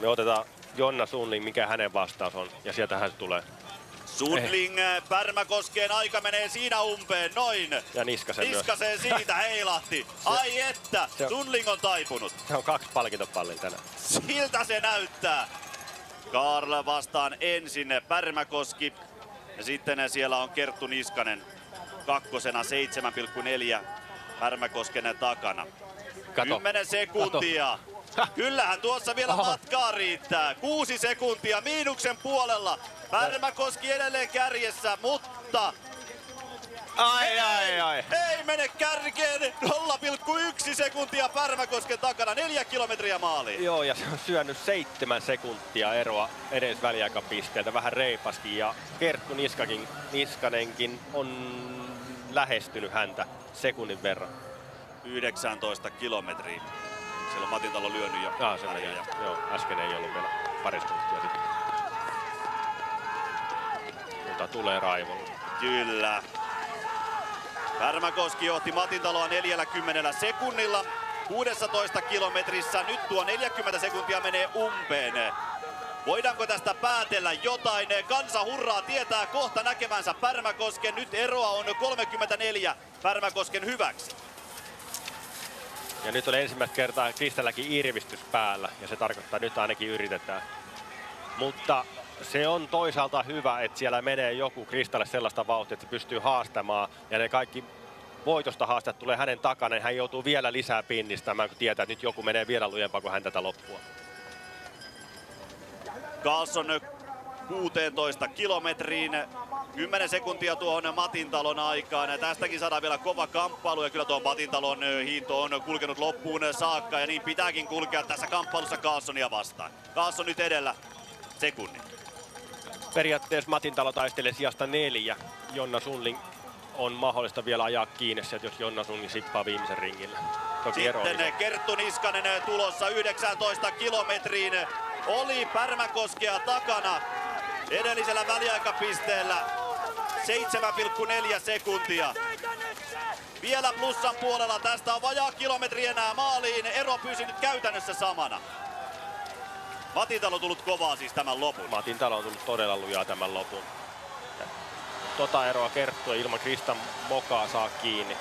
Me otetaan Jonna Sundling, mikä hänen vastaus on, ja sieltähän se tulee. Sundling, Pärmäkoskeen aika menee siinä umpeen, noin. Ja Niskasen siitä heilahti. Ai että, Sundling on taipunut. Se on 2 palkintopallilla tänään. Siltä se näyttää. Karla vastaan ensin Pärmäkoski. Ja sitten siellä on Kerttu Niskanen kakkosena 7,4 Pärmäkosken takana. 10 sekuntia. Kyllähän tuossa vielä matkaa riittää. 6 sekuntia miinuksen puolella. Pärmäkoski edelleen kärjessä, mutta Ai. ei mene kärkeen. 0,1 sekuntia Pärmäkosken takana. 4 kilometriä maaliin. Joo, ja se on syönyt 7 sekuntia eroa edes väliaikapisteeltä. Vähän reipaskin, ja Kerttu Niskanenkin on lähestynyt häntä sekunnin verran. 19 kilometriä. Siellä on Matintalo lyönyt jo. Joo, äsken ei ollut vielä pari sekuntia sitten. Mutta tulee raivolla. Kyllä. Pärmäkoski johti Matintaloa 40 sekunnilla 16 kilometrissä. Nyt tuo 40 sekuntia menee umpeen. Voidaanko tästä päätellä jotain? Kansa hurraa, tietää kohta näkemänsä Pärmäkosken. Nyt eroa on 34 Pärmäkosken hyväksi. Ja nyt on ensimmäistä kertaa Kriställäkin irvistys päällä, ja se tarkoittaa, että nyt ainakin yritetään. Mutta se on toisaalta hyvä, että siellä menee joku Kristalle sellaista vauhtia, että se pystyy haastamaan, ja ne kaikki voitosta haastajat tulee hänen takana, niin hän joutuu vielä lisää pinnistämään, kun tietää, että nyt joku menee vielä lujempaa kuin hän tätä loppua. Karlsson 16 kilometriin. 10 sekuntia tuohon Matintalon aikaan. Ja tästäkin saadaan vielä kova kamppailu. Ja kyllä tuo Matintalon hiihto on kulkenut loppuun saakka. Ja niin pitääkin kulkea tässä kamppailussa Karlssonia vastaan. Karlsson nyt edellä sekunnin. Periaatteessa Matintalo taistelee sijasta 4. Jonna Sundling on mahdollista vielä ajaa kiinni, että jos Jonna Sundling sippaa viimeisen ringillä. Toki sitten Kerttu Niskanen tulossa 19 kilometriin. Oli Pärmäkoskea takana edellisellä väliaikapisteellä 7,4 sekuntia. Vielä plussan puolella, tästä on vajaa kilometri enää maaliin. Ero pysynyt käytännössä samana. Matintalo on tullut kovaa siis tämän lopun. Matintalo on tullut todella lujaa tämän lopun. Tota eroa Kerttu ilman Kristan mokaa saa kiinni.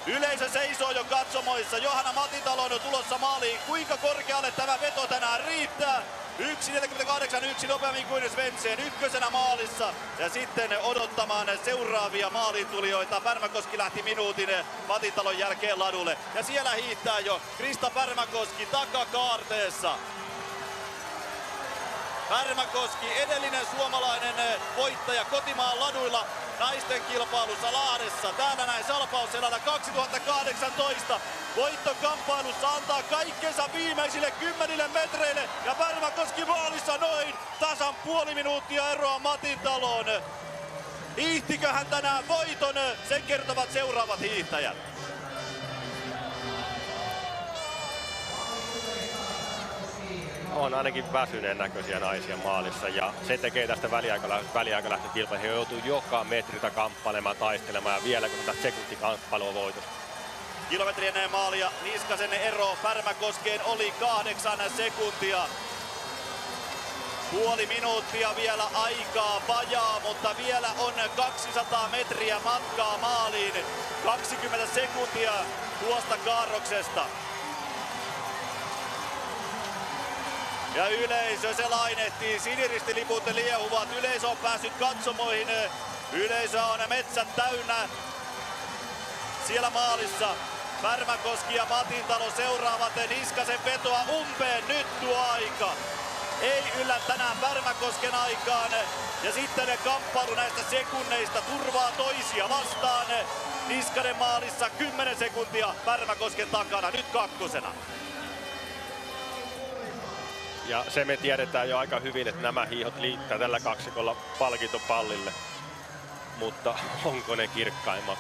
Yleisö seisoo jo katsomoissa. Johanna Matintalo on tulossa maaliin. Kuinka korkealle tämä veto tänään riittää? 1.48, nopeammin kuin Svensson, ykkösenä maalissa. Ja sitten odottamaan seuraavia maalintulijoita. Pärmäkoski lähti minuutin Matintalon jälkeen ladulle. Ja siellä hiihtää jo Krista Pärmäkoski takakaarteessa. Pärmäkoski, edellinen suomalainen voittaja kotimaan laduilla naisten kilpailussa Lahdessa. Täällä näin Salpausselällä 2018. Voittokamppailussa antaa kaikkensa viimeisille 10 metreille. Ja Pärmäkoski maalissa noin tasan puoli minuuttia eroa Matintaloon. Hiihtikö hän tänään voiton? Sen kertovat seuraavat hiihtäjät. On ainakin väsyneen näköisiä naisia maalissa, ja se tekee tästä väliaikalähtökilpailusta. He joutuu joka metriltä kamppailemaan, taistelemaan, ja vielä kun tästä sekuntikamppailu on voitosta. Kilometri ennen maalia Niskasen ero Pärmäkoskeen oli 8 sekuntia. Puoli minuuttia vielä aikaa vajaa, mutta vielä on 200 metriä matkaa maaliin. 20 sekuntia tuosta kaarroksesta. Ja yleisö, se lainehtii, siniristiliput liehuvat, yleisö on päässyt katsomoihin, yleisö on metsät täynnä siellä maalissa. Pärmäkoski ja Matintalo seuraavat Niskasen vetoa umpeen, nyt tuo aika. Ei yllä tänään Pärmäkosken aikaan, ja sitten kamppailu näistä sekunneista turvaa toisia vastaan. Niskanen maalissa 10 sekuntia Pärmäkosken takana, nyt kakkosena. Ja se me tiedetään jo aika hyvin, että nämä hiihot liittää tällä kaksikolla palkintopallille. Mutta onko ne kirkkaimmat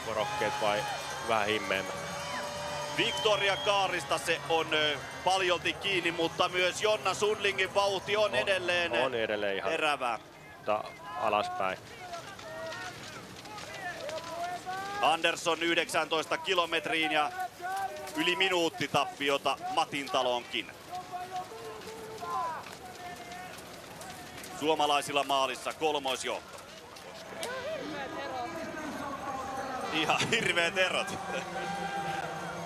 korokkeet vai vähän himmeemmät? Victoria Kaarista se on paljolti kiinni, mutta myös Jonna Sundlingin vauhti on edelleen ihan erävää. Alaspäin. Andersson 19 kilometriin ja yli minuutti tappiota Matintaloonkin. Suomalaisilla maalissa kolmoisjohto. Ihan hirveet erot.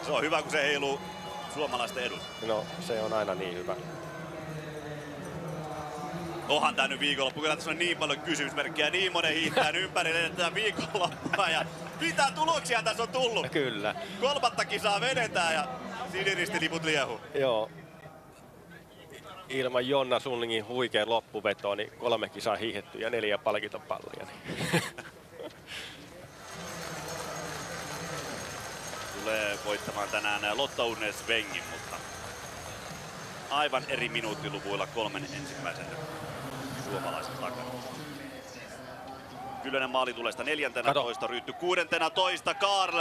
Se on hyvä, kun se heiluu suomalaisten edun. No, se on aina niin hyvä. Onhan tää nyt viikonloppu, kyllä tässä on niin paljon kysymysmerkkejä, niin monen hiihtään ympärille tätä viikonloppua ja mitä tuloksia tässä on tullut. Kyllä. Kolmatta kisaa vedetään ja siniristiliput liehuu. Joo. Ilman Jonna Sullingin huikean loppuvetoa, niin 3 kisaa hiihetty ja 4 palkintopallia. Niin. Tulee voittamaan tänään Lotta Unne Svengin, mutta aivan eri minuuttiluvuilla 3 ensimmäisen suomalaisen takana. Kyllönen maalituulesta 14, Rytty 16, Karl.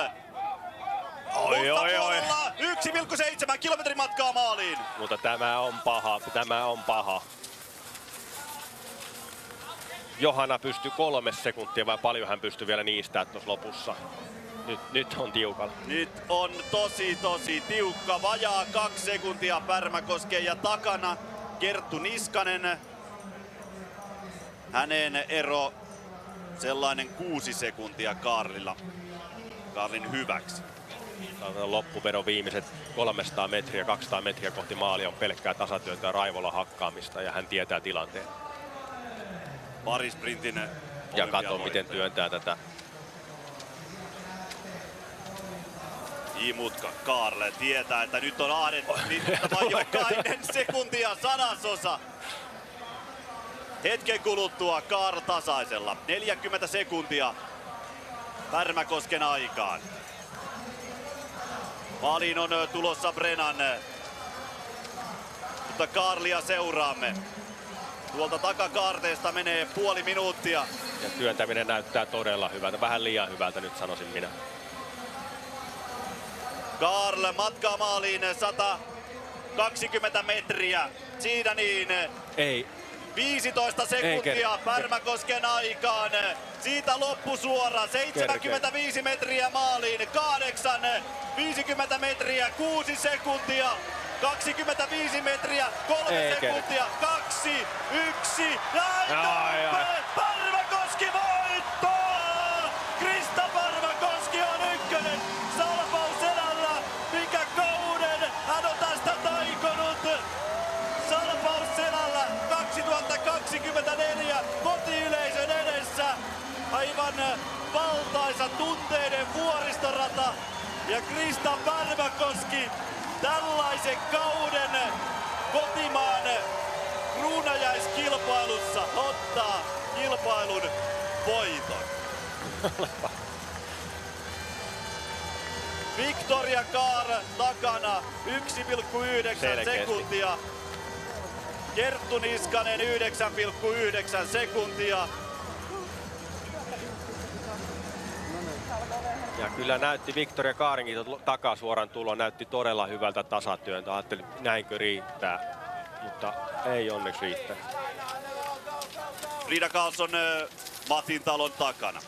Oi. 1,7 kilometrin matkaa maaliin. Mutta tämä on paha. Johanna pystyi 3 sekuntia, vai paljon hän pystyi vielä niistää tuossa lopussa. Nyt on tiukalla. Nyt on tosi tiukka. Vajaa 2 sekuntia Pärmäkosken ja takana Kerttu Niskanen. Hänen ero sellainen 6 sekuntia Karlilla. Karlin hyväksi. Loppuvero viimeiset 300 metriä, 200 metriä kohti maalia on pelkkää tasatyöntä ja raivolla hakkaamista ja hän tietää tilanteen. Parisprintin ja katso miten työntää tätä. Imutka Karle tietää, että nyt on ahdettava jokainen sekunti ja sadasosa. Hetken kuluttua Karl tasaisella. 40 sekuntia Pärmäkosken aikaan. Maaliin on tulossa Brennan. Mutta Karlia seuraamme. Tuolta takakaarteesta menee puoli minuuttia. Ja työntäminen näyttää todella hyvältä. Vähän liian hyvältä nyt sanoisin minä. Karl matkaa maaliin 120 metriä. Siinä niin. Ei. 15 sekuntia Pärmäkosken aikaan. Siitä loppusuora. 75 metriä maaliin. 8. 50 metriä. 6 sekuntia. 25 metriä. 3 sekuntia. 2. 1. Pärmäkoski voittaa! Krista Pärmäkoski on ykkönen. Salpaus selällä. Mikä kauden hän on tästä taikonut. Salpaus selällä 2024 kotiyleisön edessä. Aivan valtaisa tunteiden vuoristorata. Ja Krista Pärmäkoski tällaisen kauden kotimaan kruunajaiskilpailussa ottaa kilpailun voiton. Victoria Kaar takana 1,9 sekuntia. Kerttu Niskanen 9,9 sekuntia. Ja kyllä näytti Victoria Kaarinkin takasuoran tulo näytti todella hyvältä tasatyöntä. Ajattelin, näinkö riittää, mutta ei onneksi riittää. Frida Karlsson Matin talon takana.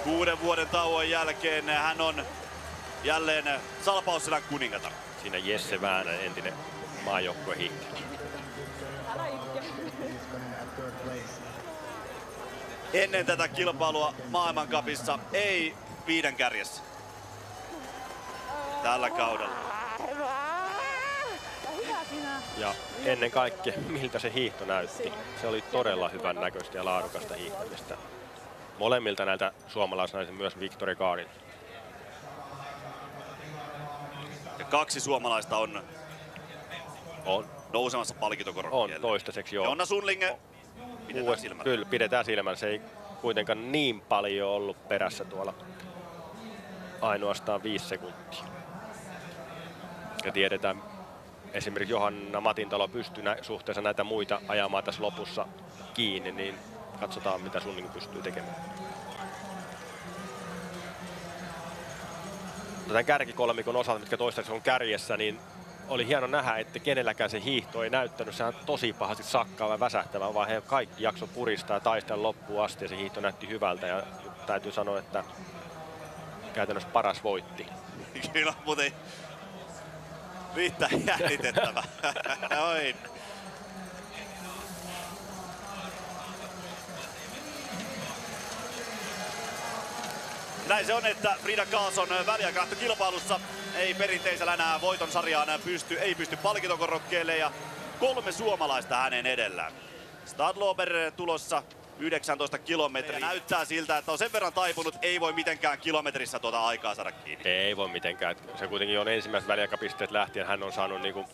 6 vuoden tauon jälkeen hän on jälleen Salpausselän kuningatar. Siinä Jesse Väänän entinen maajoukkuehiihtäjä. Ennen tätä kilpailua maailmancupissa ei 5 kärjessä tällä kaudella. Ja ennen kaikkea, miltä se hiihto näytti. Se oli todella hyvän näköistä ja laadukasta hiihtämistä. Molemmilta näiltä suomalaisnaisilta, myös Victoria Kaarin. Ja 2 suomalaista on nousemassa palkintokorokkeelle. On toistaiseksi joo. Jonna Sundling pidetään silmällä. Kyllä, pidetään silmällä. Se ei kuitenkaan niin paljon ollut perässä tuolla. Ainoastaan 5 sekuntia. Ja tiedetään, esimerkiksi Johanna Matintalo pystyy suhteessa näitä muita ajamaan tässä lopussa kiinni, niin katsotaan mitä Sundling pystyy tekemään. Tämän kärkikolmikon osalta, mitkä toistaiseksi on kärjessä, niin oli hieno nähdä, että kenelläkään se hiihto ei näyttänyt. Sehän on tosi pahasti sakkaava ja väsähtävä, vaan he kaikki jakso puristaa ja taistella loppuun asti ja se hiihto näytti hyvältä. Ja täytyy sanoa, että käytännössä paras voitti. Kyllä, mutta Riittää jännitettävä. Noin. Näin se on, että Frida Karlsson väliaikaistonkilpailussa ei perinteisellä enää voiton sarjaan ei pysty palkintokorokkeelle ja 3 suomalaista hänen edellään. Stadlober tulossa 19 kilometriä. Näyttää siltä, että on sen verran taipunut, ei voi mitenkään kilometrissä tuota aikaa saada kiinni. Ei voi mitenkään. Se kuitenkin on ensimmäiset väliaikapisteet lähtien. Hän on saanut niinku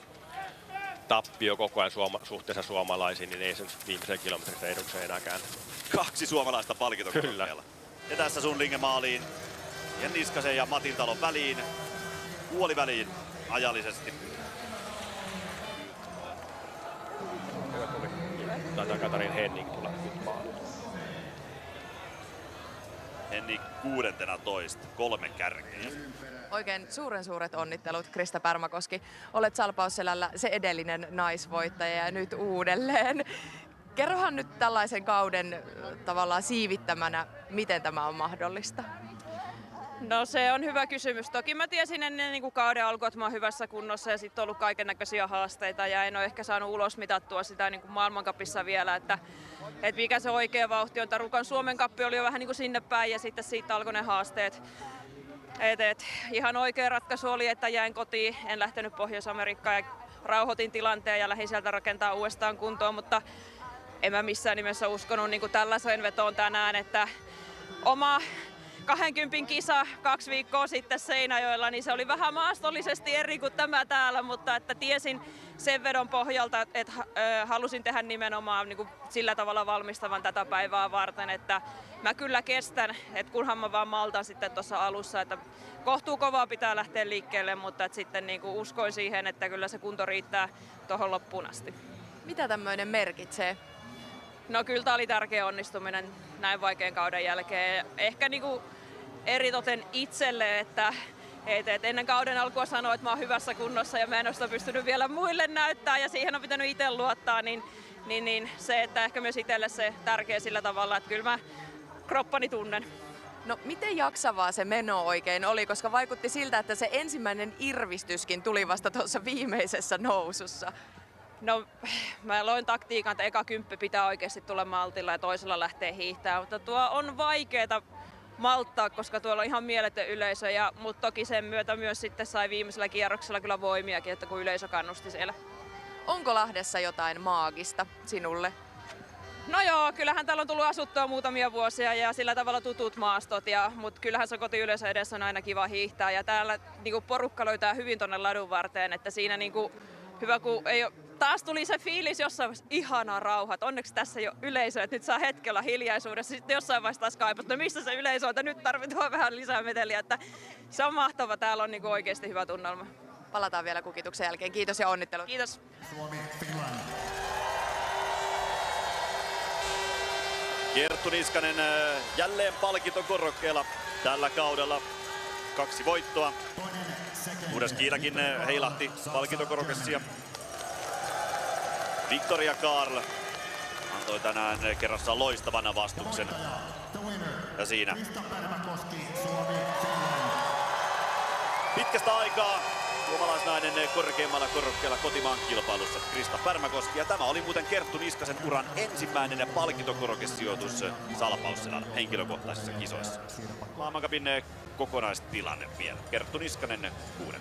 tappio koko ajan suhteessa suomalaisiin, niin ei sen viimeiseen kilometristä edukseen enää käänny. 2 suomalaista palkintokorokkeella. Ja tässä Sundlingen maaliin. Ja Niskasen ja Matintalon väliin. Puoliväliin ajallisesti. Taitaa Katarin Henning tulla nyt maaliin. Henning 16, 3 kärkeä. Oikein suuret onnittelut, Krista Pärmäkoski. Olet Salpausselällä se edellinen naisvoittaja ja nyt uudelleen. Kerrohan nyt tällaisen kauden tavallaan siivittämänä, miten tämä on mahdollista? No se on hyvä kysymys. Toki mä tiesin ennen niin kuin kauden alkua, että mä oon hyvässä kunnossa ja sitten on ollut kaikennäköisiä haasteita ja en ole ehkä saanut ulos mitattua sitä niin kuin maailmancupissa vielä, että mikä se oikea vauhti on. Rukan Suomen Cup oli jo vähän niin kuin sinne päin ja sitten siitä alkoi ne haasteet. Ihan oikea ratkaisu oli, että jäin kotiin, en lähtenyt Pohjois-Amerikkaan ja rauhoitin tilanteen ja lähdin sieltä rakentaa uudestaan kuntoon, mutta en mä missään nimessä uskonut niin kuin tällaiseen vetoon tänään, että oma 20 kisa 2 viikkoa sitten Seinäjoella, niin se oli vähän maastollisesti eri kuin tämä täällä, mutta että tiesin sen vedon pohjalta, että halusin tehdä nimenomaan niin kuin sillä tavalla valmistavan tätä päivää varten, että mä kyllä kestän, että kunhan mä vaan maltan sitten tuossa alussa, että kohtuu kovaa pitää lähteä liikkeelle, mutta että sitten niin kuin uskoin siihen, että kyllä se kunto riittää tuohon loppuun asti. Mitä tämmöinen merkitsee? No kyllä tämä oli tärkeä onnistuminen näin vaikean kauden jälkeen. Ehkä niinku eritoten itselle, että ennen kauden alkua sanoa, että mä oon hyvässä kunnossa ja mä en ole sitä pystynyt vielä muille näyttää ja siihen on pitänyt itse luottaa, niin se, että ehkä myös itselle se tärkeä sillä tavalla, että kyllä mä kroppani tunnen. No miten jaksavaa se meno oikein oli, koska vaikutti siltä, että se ensimmäinen irvistyskin tuli vasta tuossa viimeisessä nousussa. No mä loin taktiikan, että eka 10 pitää oikeasti tulla maltilla ja toisella lähtee hiihtämään, mutta tuo on vaikeeta malttaa, koska tuolla on ihan mieletön yleisö, mutta toki sen myötä myös sitten sai viimeisellä kierroksella kyllä voimiakin, että kun yleisö kannusti siellä. Onko Lahdessa jotain maagista sinulle? No joo, kyllähän täällä on tullut asuttua muutamia vuosia ja sillä tavalla tutut maastot, mutta kyllähän se kotiyleisö edessä on aina kiva hiihtää ja täällä niinku porukka löytää hyvin tonne ladun varteen, että siinä niinku, hyvä kun ei ole. Taas tuli se fiilis jossain vaiheessa, ihana rauha, että onneksi tässä ei ole yleisöä, että nyt saa hetkellä hiljaisuudessa. Sitten jossain vaiheessa taas kaipata, no missä se yleisö on, että nyt tarvitaan vähän lisää meteliä. Että se on mahtava, täällä on niinku oikeasti hyvä tunnelma. Palataan vielä kukituksen jälkeen. Kiitos ja onnittelut. Kiitos. Kerttu Niskanen jälleen palkintokorokkeella tällä kaudella. 2 voittoa. Uudessa Kiinakin heilahti palkintokorokessia. Victoria Karl antoi tänään kerrassaan loistavan vastuksen. Ja siinä pitkästä aikaa suomalaisnainen korkeimmalla korokkeella kotimaan kilpailussa Krista Pärmäkoski. Ja tämä oli muuten Kerttu Niskasen uran ensimmäinen palkintokorokesijoitus Salpausselän henkilökohtaisissa kisoissa. Maailmancupin kokonaistilanne vielä. Kerttu Niskanen 6.